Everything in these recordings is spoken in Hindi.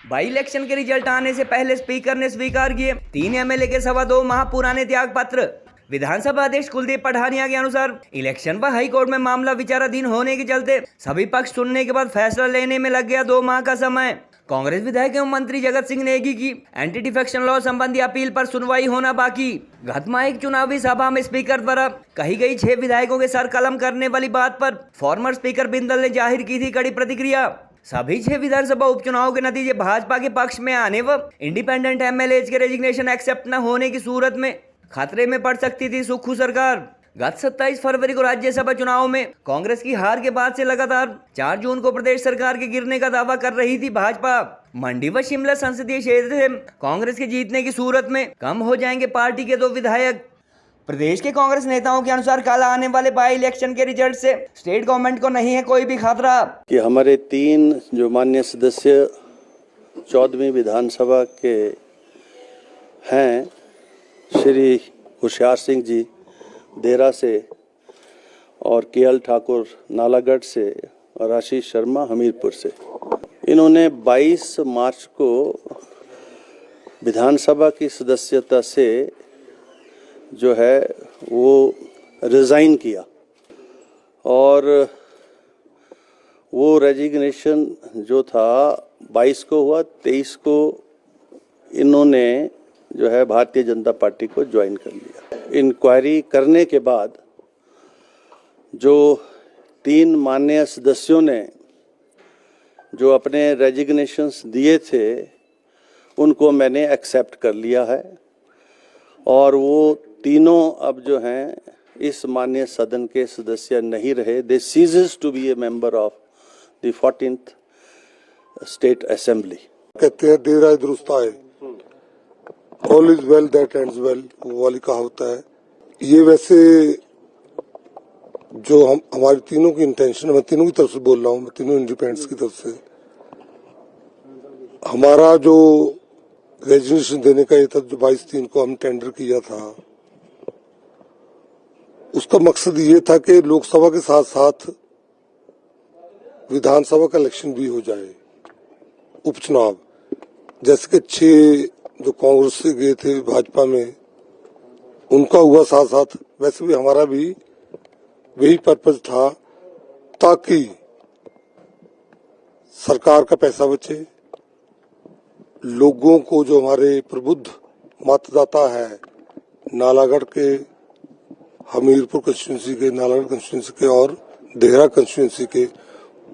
बाई इलेक्शन के रिजल्ट आने से पहले स्पीकर ने स्वीकार किए 3 एमएलए के 2.25 माह पुराने त्याग पत्र। विधानसभा अध्यक्ष कुलदीप पठानिया के अनुसार इलेक्शन व हाईकोर्ट में मामला विचाराधीन होने के चलते सभी पक्ष सुनने के बाद फैसला लेने में लग गया 2 माह का समय। कांग्रेस विधायक एवं मंत्री जगत सिंह नेगी की एंटी डिफेक्शन लॉ संबंधी अपील पर सुनवाई होना बाकी। गत माह एक चुनावी सभा में स्पीकर द्वारा कही गई 6 विधायकों के सर कलम करने वाली बात पर फॉर्मर स्पीकर बिंदल ने जाहिर की थी कड़ी प्रतिक्रिया। सभी 6 विधानसभा उपचुनाव के नतीजे भाजपा के पक्ष में आने व इंडिपेंडेंट एमएलए के रेजिग्नेशन एक्सेप्ट न होने की सूरत में खतरे में पड़ सकती थी सुक्खू सरकार। गत 27 फरवरी को राज्यसभा चुनाव में कांग्रेस की हार के बाद से लगातार 4 जून को प्रदेश सरकार के गिरने का दावा कर रही थी भाजपा। मंडी व शिमला संसदीय क्षेत्र से कांग्रेस के जीतने की सूरत में कम हो जाएंगे पार्टी के 2 विधायक। प्रदेश के कांग्रेस नेताओं के अनुसार कल आने वाले बाई इलेक्शन के रिजल्ट से स्टेट गवर्नमेंट को नहीं है कोई भी खतरा। कि हमारे 3 जो माननीय सदस्य 14वीं विधानसभा के हैं, श्री होशियार सिंह जी देरा से और केएल ठाकुर नालागढ़ से और आशीष शर्मा हमीरपुर से, इन्होंने 22 मार्च को विधानसभा की सदस्यता से जो है वो रिज़ाइन किया और वो रेजिग्नेशन जो था 22 को हुआ, 23 को इन्होंने जो है भारतीय जनता पार्टी को ज्वाइन कर लिया। इंक्वायरी करने के बाद जो 3 माननीय सदस्यों ने जो अपने रेजिग्नेशंस दिए थे उनको मैंने एक्सेप्ट कर लिया है और वो तीनों अब जो हैं इस माननीय सदन के सदस्य नहीं रहे। They ceases to be a member of the 14th state assembly. कहते हैं देर आए दुरुस्त आए, all is well that ends well, वो वाली कहावत है। ये वैसे जो हमारी तीनों की इंटेंशन है, मैं तीनों की तरफ से बोल रहा हूँ, मैं तीनों इंडिपेंडेंट्स की तरफ से, हमारा जो रेजिग्नेशन देने का ये था जो 22/3 को हम टेंडर किया था, उसका मकसद ये था कि लोकसभा के साथ साथ विधानसभा का इलेक्शन भी हो जाए, उपचुनाव। जैसे कि 6 जो कांग्रेस से गए थे भाजपा में उनका हुआ साथ साथ, वैसे भी हमारा भी वही पर्पज था ताकि सरकार का पैसा बचे, लोगों को जो हमारे प्रबुद्ध मतदाता है नालागढ़ के, हमीरपुर कंस्टिट्यूंसी के, नालागढ़ कंस्टिट्यूंसी के और देहरा कंस्टिट्यूंसी के,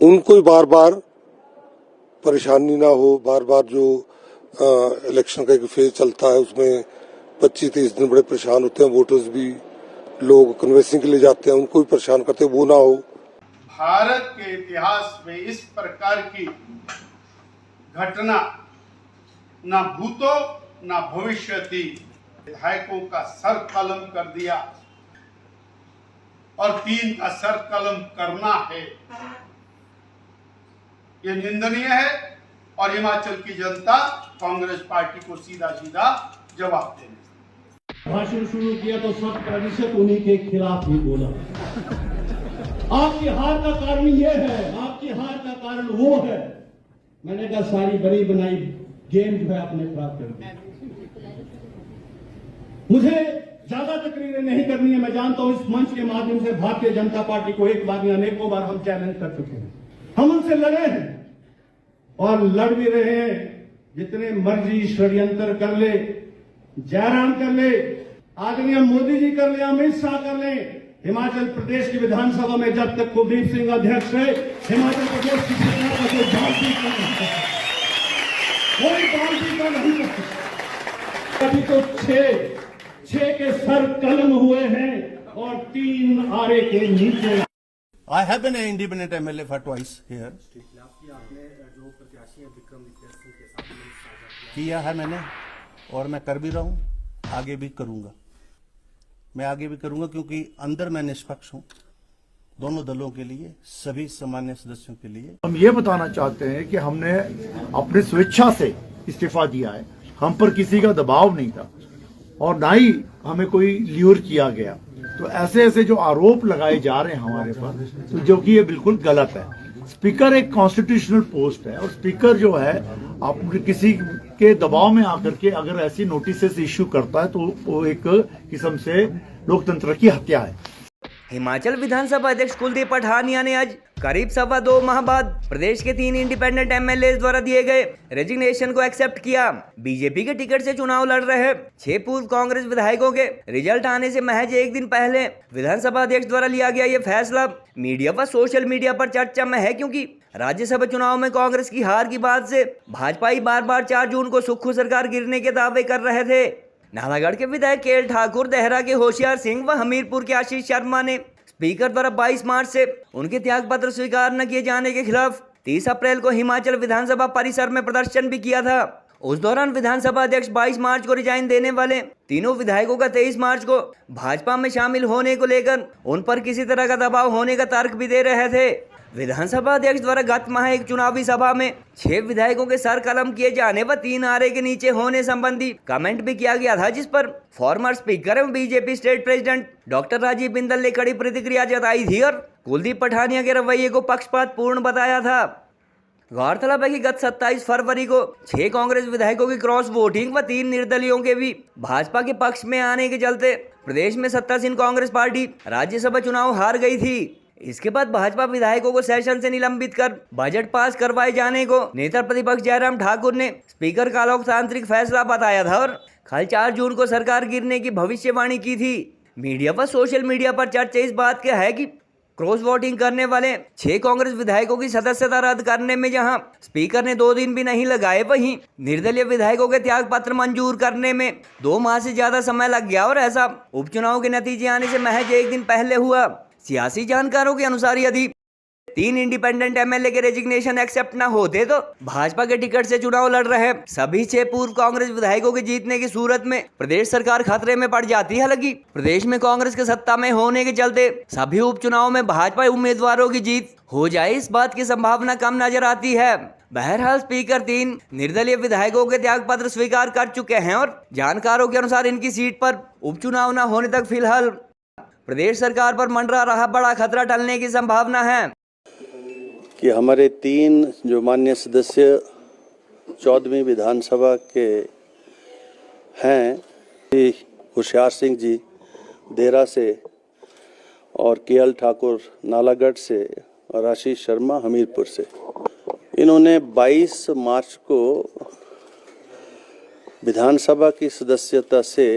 उनको बार बार परेशानी ना हो। बार बार जो इलेक्शन का एक फेज चलता है उसमें 25-30 दिन बड़े परेशान होते हैं, वोटर्स भी, लोग कन्वेंसिंग के लिए जाते हैं उनको भी परेशान करते हैं, वो ना हो। भारत के इतिहास में इस प्रकार की घटना ना भूतो ना भविष्य थी। विधायकों का सर कलम कर दिया और 3 का सर कलम करना है, ये निंदनीय है और हिमाचल की जनता कांग्रेस पार्टी को सीधा सीधा जवाब देने। भाषण शुरू किया तो 100% उन्हीं के खिलाफ ही बोला। आपकी हार का कारण ये है, आपकी हार का कारण वो है। मैंने कहा सारी बनी बनाई गेम जो है आपने खराब कर दी। मुझे ज्यादा तकरीरें नहीं करनी है। मैं जानता हूं इस मंच के माध्यम से भारतीय जनता पार्टी को एक बार या अनेकों बार हम चैलेंज कर चुके हैं, हम उनसे लड़े हैं और लड़ भी रहे हैं। जितने मर्जी षड्यंत्र कर ले, जयराम कर ले, आदरणीय मोदी जी कर ले, अमित शाह कर ले, हिमाचल प्रदेश की विधानसभा में जब तक कुलदीप सिंह अध्यक्ष है, हिमाचल प्रदेश की सरकार का कोई बाल्टी का नहीं सकता, कोई बाल्टी का नहीं सकता। अभी तो 6 के सर कलम हुए हैं और 3 आरे के नीचे। I have been an independent MLA for twice here. किया है मैंने और मैं कर भी रहा हूँ, आगे भी करूंगा। मैं आगे भी करूंगा क्योंकि अंदर मैं निष्पक्ष हूँ, दोनों दलों के लिए, सभी सामान्य सदस्यों के लिए। हम ये बताना चाहते हैं कि हमने अपनी स्वेच्छा से इस्तीफा दिया है, हम पर किसी का दबाव नहीं था और ना ही हमें कोई ल्यूर किया गया। तो ऐसे जो आरोप लगाए जा रहे हैं हमारे पर, तो जो कि ये बिल्कुल गलत है। स्पीकर एक कॉन्स्टिट्यूशनल पोस्ट है और स्पीकर जो है आप किसी के दबाव में आकर के अगर ऐसी नोटिस इश्यू करता है तो वो एक किस्म से लोकतंत्र की हत्या है। हिमाचल विधानसभा अध्यक्ष कुलदीप पठानिया ने आज करीब 2.25 माह बाद प्रदेश के 3 इंडिपेंडेंट एमएलए द्वारा दिए गए रेजिग्नेशन को एक्सेप्ट किया। बीजेपी के टिकट से चुनाव लड़ रहे 6 पूर्व कांग्रेस विधायकों के रिजल्ट आने से महज एक दिन पहले विधानसभा अध्यक्ष द्वारा लिया गया ये फैसला मीडिया व सोशल मीडिया पर चर्चा में है, क्योंकि राज्यसभा चुनाव में कांग्रेस की हार की बाद से भाजपाई बार 4 जून को सुक्खू सरकार गिरने के दावे कर रहे थे। नालागढ़ के विधायक केएल ठाकुर, देहरा के होशियार सिंह व हमीरपुर के आशीष शर्मा ने स्पीकर द्वारा 22 मार्च से उनके त्यागपत्र स्वीकार न किए जाने के खिलाफ 30 अप्रैल को हिमाचल विधानसभा परिसर में प्रदर्शन भी किया था। उस दौरान विधानसभा अध्यक्ष 22 मार्च को रिजाइन देने वाले तीनों विधायकों का 23 मार्च को भाजपा में शामिल होने को लेकर उन पर किसी तरह का दबाव होने का तर्क भी दे रहे थे। विधानसभा अध्यक्ष द्वारा गत माह एक चुनावी सभा में 6 विधायकों के सर कलम किए जाने व 3 आरे के नीचे होने संबंधी कमेंट भी किया गया था, जिस पर फॉर्मर स्पीकर एवं BJP state president doctor Rajeev Bindal ने कड़ी प्रतिक्रिया जताई थी और कुलदीप पठानिया के रवैये को पक्षपातपूर्ण बताया था। गौरतलब है कि गत 27 फरवरी को 6 कांग्रेस विधायकों की क्रॉस वोटिंग व 3 निर्दलीयों के भी भाजपा के पक्ष में आने के चलते प्रदेश में सत्तासीन कांग्रेस पार्टी राज्यसभा चुनाव हार गई थी। इसके बाद भाजपा विधायकों को सेशन से निलंबित कर बजट पास करवाए जाने को नेता प्रतिपक्ष जयराम ठाकुर ने स्पीकर का लोकतांत्रिक फैसला बताया था और कल 4 जून को सरकार गिरने की भविष्यवाणी की थी। मीडिया व सोशल मीडिया पर चर्चा इस बात की है कि क्रॉस वोटिंग करने वाले 6 कांग्रेस विधायकों की सदस्यता रद्द करने में जहां स्पीकर ने 2 दिन भी नहीं लगाए, वहीं निर्दलीय विधायकों के त्याग पत्र मंजूर करने में 2 माह से ज्यादा समय लग गया और ऐसा उपचुनाव के नतीजे आने से महज एक दिन पहले हुआ। सियासी जानकारों के अनुसार यदि 3 इंडिपेंडेंट एमएलए के रेजिग्नेशन एक्सेप्ट न होते तो भाजपा के टिकट से चुनाव लड़ रहे सभी 6 पूर्व कांग्रेस विधायकों के जीतने की सूरत में प्रदेश सरकार खतरे में पड़ जाती। हालांकि प्रदेश में कांग्रेस के सत्ता में होने के चलते सभी उपचुनाव में भाजपा उम्मीदवारों की जीत हो जाए, इस बात की संभावना कम नजर आती है। बहरहाल स्पीकर 3 निर्दलीय विधायकों के त्याग पत्र स्वीकार कर चुके हैं और जानकारों के अनुसार इनकी सीट पर उपचुनाव न होने तक फिलहाल प्रदेश सरकार पर मंडरा रहा बड़ा खतरा टलने की संभावना है कि हमारे 3 जो माननीय सदस्य 14वीं विधानसभा के हैं, होशियार सिंह जी देहरा से और केएल ठाकुर नालागढ़ से और आशीष शर्मा हमीरपुर से, इन्होंने 22 मार्च को विधानसभा की सदस्यता से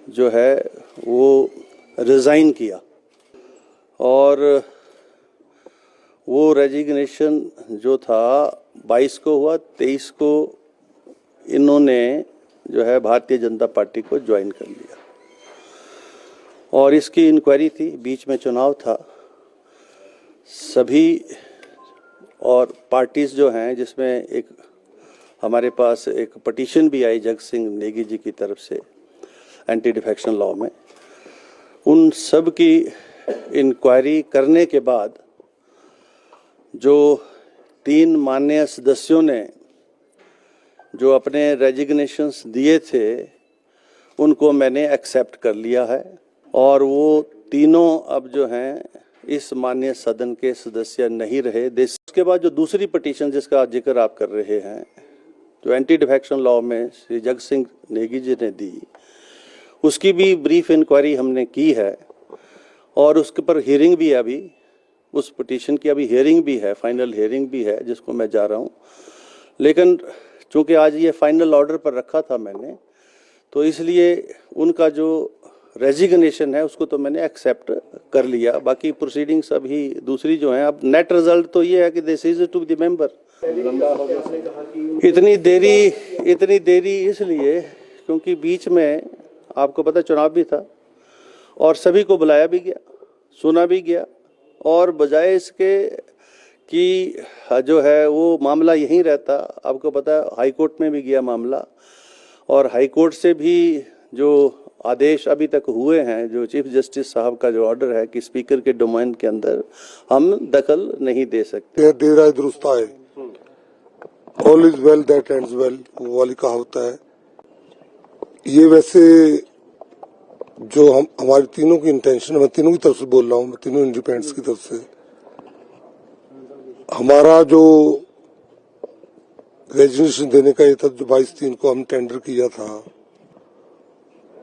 जो है वो रिजाइन किया और वो रेजिग्नेशन जो था 22 को हुआ, 23 को इन्होंने जो है भारतीय जनता पार्टी को ज्वाइन कर लिया और इसकी इंक्वायरी थी, बीच में चुनाव था। सभी और पार्टीज जो हैं, जिसमें एक हमारे पास एक पिटीशन भी आई जग सिंह नेगी जी की तरफ से एंटी डिफेक्शन लॉ में, उन सब की इंक्वायरी करने के बाद जो 3 माननीय सदस्यों ने जो अपने रेजिग्नेशंस दिए थे उनको मैंने एक्सेप्ट कर लिया है और वो तीनों अब जो हैं इस माननीय सदन के सदस्य नहीं रहे। उसके बाद जो दूसरी पिटीशन जिसका जिक्र आप कर रहे हैं, जो एंटी डिफेक्शन लॉ में श्री जग सिंह नेगी जी ने दी, उसकी भी ब्रीफ इंक्वायरी हमने की है और उसके पर हियरिंग भी है। अभी उस पिटीशन की अभी हियरिंग भी है, फाइनल हियरिंग भी है जिसको मैं जा रहा हूँ। लेकिन चूंकि आज ये फाइनल ऑर्डर पर रखा था मैंने, तो इसलिए उनका जो रेजिग्नेशन है उसको तो मैंने एक्सेप्ट कर लिया। बाकी प्रोसीडिंग्स अभी दूसरी जो हैं, अब नेट रिजल्ट तो ये है कि this is to the member. इतनी देरी इसलिए क्योंकि बीच में आपको पता चुनाव भी था और सभी को बुलाया भी गया, सुना भी गया और बजाय इसके कि जो है वो मामला यहीं रहता, आपको पता है हाई कोर्ट में भी गया मामला और हाई कोर्ट से भी जो आदेश अभी तक हुए हैं, जो चीफ जस्टिस साहब का जो ऑर्डर है कि स्पीकर के डोमेन के अंदर हम दखल नहीं दे सकते। देर आए दुरुस्त आए, all is well that ends well, वो वाली कहावत है। ये वैसे जो हमारे तीनों की इंटेंशन, मैं तीनों की तरफ से बोल रहा हूँ, मैं तीनों इंडिपेंडेंट्स की तरफ से, हमारा जो रेजिग्नेशन देने का ये था, जो 22/3 को हम टेंडर किया था,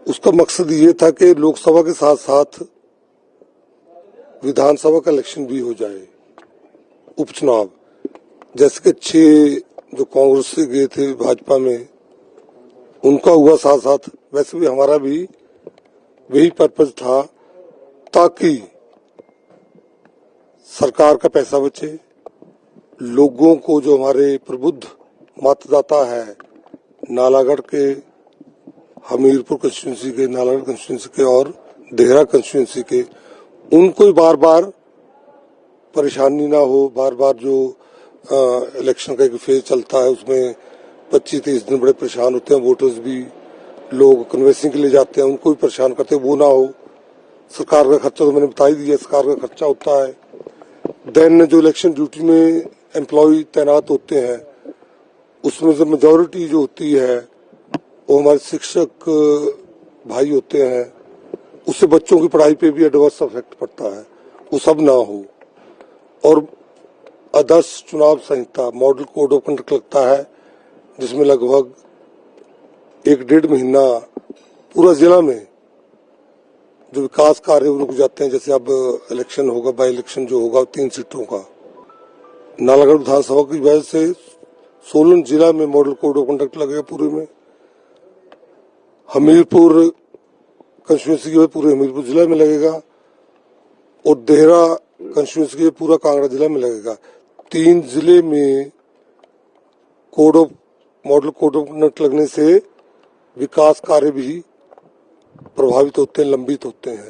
उसका मकसद ये था कि लोकसभा के साथ साथ विधानसभा का इलेक्शन भी हो जाए, उपचुनाव। जैसे कि 6 जो कांग्रेस से गए थे भाजपा में, उनका हुआ साथ साथ, वैसे भी हमारा भी वही पर्पज था, ताकि सरकार का पैसा बचे, लोगों को, जो हमारे प्रबुद्ध मतदाता है नालागढ़ के, हमीरपुर कंस्टिट्यूंसी के, नालागढ़ कंस्टिट्यूंसी के और देहरा कंस्टिट्यूंसी के, उनको बार बार परेशानी ना हो। बार बार जो इलेक्शन का एक फेज चलता है उसमें 25-30 दिन बड़े परेशान होते हैं, वोटर्स भी, लोग कन्वेंसिंग के लिए जाते हैं, उनको भी परेशान करते हैं, वो ना हो। सरकार का खर्चा तो मैंने बता ही दिया, सरकार का खर्चा होता है। देन जो इलेक्शन ड्यूटी में एम्प्लॉय तैनात होते हैं, उसमें से मेजोरिटी जो होती है वो हमारे शिक्षक भाई होते हैं, उससे बच्चों की पढ़ाई पे भी एडवर्स इफेक्ट पड़ता है, वो सब ना हो। और आदर्श चुनाव संहिता, मॉडल कोड ऑफ कंडक्ट लगता है, जिसमें लगभग 1-1.5 महीना पूरा जिला में जो विकास कार्य रुक जाते हैं। जैसे अब इलेक्शन होगा, बाई इलेक्शन जो होगा 3 सीटों का, नालागढ़ विधानसभा की वजह से सोलन जिला में मॉडल कोड ऑफ कंडक्ट लगेगा पूरे में। हमीरपुर कंस्टिट्यूंसी की पूरे हमीरपुर जिला में लगेगा और देहरा कंस्टिट्यूंसी की पूरा कांगड़ा जिला में लगेगा। 3 जिले में मॉडल कोड ऑफ कंडक्ट लगने से विकास कार्य भी प्रभावित होते हैं, लंबित होते हैं।